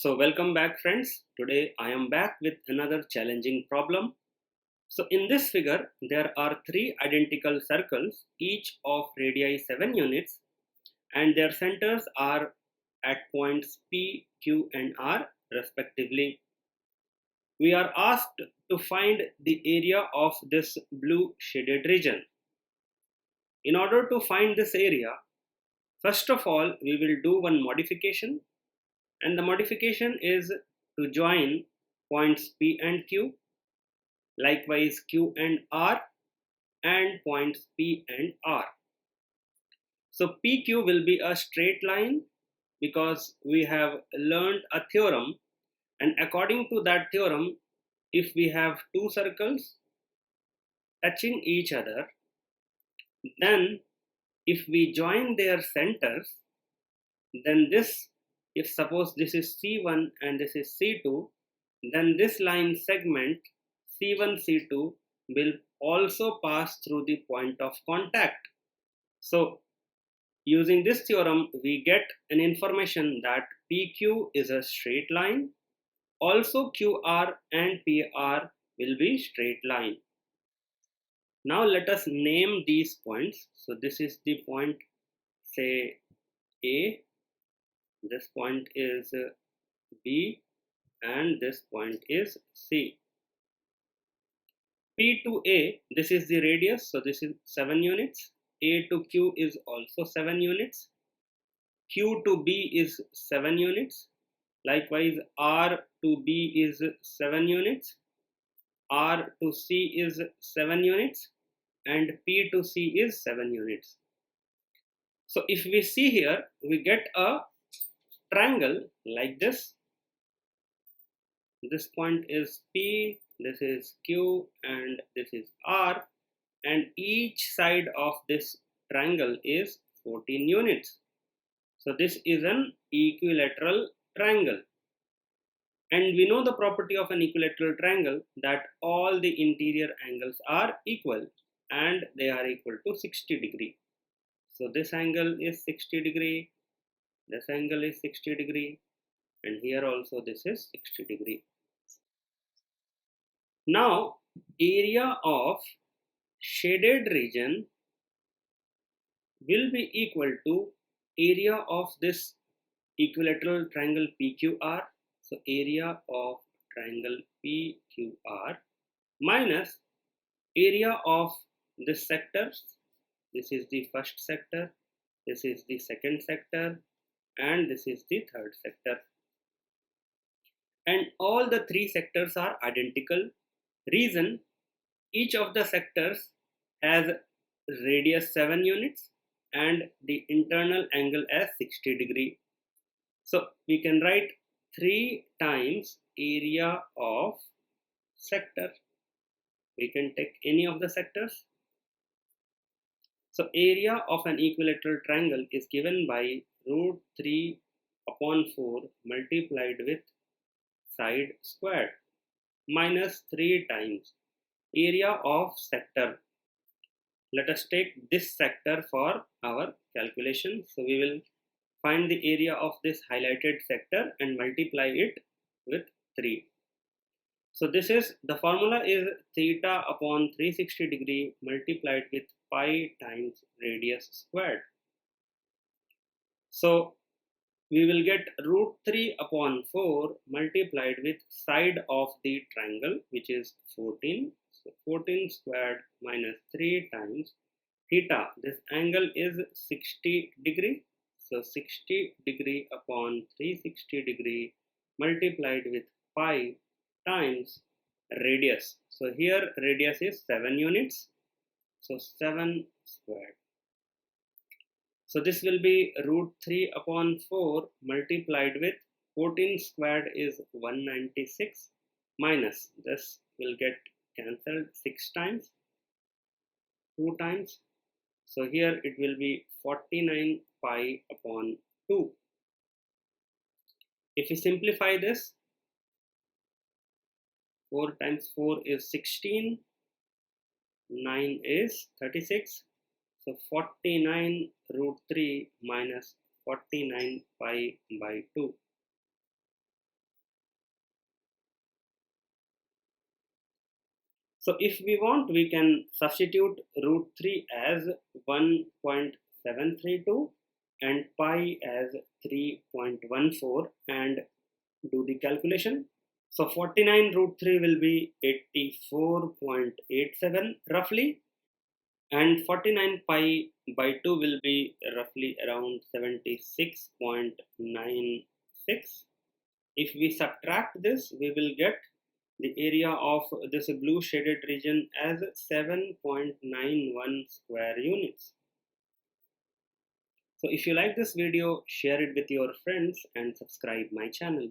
So welcome back friends. Today I am back with another challenging problem. So in this figure there are three identical circles, each of radii 7 units, and their centers are at points P, Q and R respectively. We are asked to find the area of this blue shaded region. In order to find this area, first of all we will do one modification, and the modification is to join points P and Q, likewise Q and R, and points P and R. So PQ will be a straight line because we have learned a theorem, and according to that theorem, if we have two circles touching each other, then if we join their centers, then this, if suppose this is C1 and this is C2, then this line segment C1 C2 will also pass through the point of contact. So using this theorem we get an information that PQ is a straight line, also QR and PR will be straight line. Now let us name these points. So this is the point, say A, this point is B, and this point is C. P to A, this is the radius, so this is 7 units. A to Q is also 7 units. Q to B is 7 units. Likewise, R to B is 7 units. R to C is 7 units. And P to C is 7 units. So if we see here, we get a triangle like this. This point is P, this is Q, and this is R, and each side of this triangle is 14 units. So this is an equilateral triangle, and we know the property of an equilateral triangle, that all the interior angles are equal and they are equal to 60 degree. So this angle is 60 degree, this angle is 60 degree, and here also this is 60 degree. Now area of shaded region will be equal to area of this equilateral triangle PQR. So area of triangle PQR minus area of this sector. This is the first sector, this is the second sector, and this is the third sector. And all the three sectors are identical. Reason, each of the sectors has radius 7 units and the internal angle as 60 degree. So we can write 3 times area of sector. We can take any of the sectors. So area of an equilateral triangle is given by root 3 upon 4 multiplied with side squared minus 3 times area of sector. Let us take this sector for our calculation. So we will find the area of this highlighted sector and multiply it with 3. So this is, the formula is theta upon 360 degree multiplied with pi times radius squared. So we will get root 3 upon 4 multiplied with side of the triangle, which is 14. So 14 squared minus 3 times theta. This angle is 60 degree. So 60 degree upon 360 degree multiplied with pi times radius. So here radius is 7 units. So 7 squared. So this will be root 3 upon 4 multiplied with 14 squared is 196 minus this will get cancelled 6 times, 2 times. So here it will be 49 pi upon 2. If we simplify this, 4 times 4 is 16, 9 is 36. So 49 root 3 minus 49 pi by 2. So if we want, we can substitute root 3 as 1.732 and pi as 3.14 and do the calculation. So 49 root 3 will be 84.87 roughly, and 49 pi by 2 will be roughly around 76.96. If we subtract this, we will get the area of this blue shaded region as 7.91 square units. So if you like this video, share it with your friends and subscribe my channel.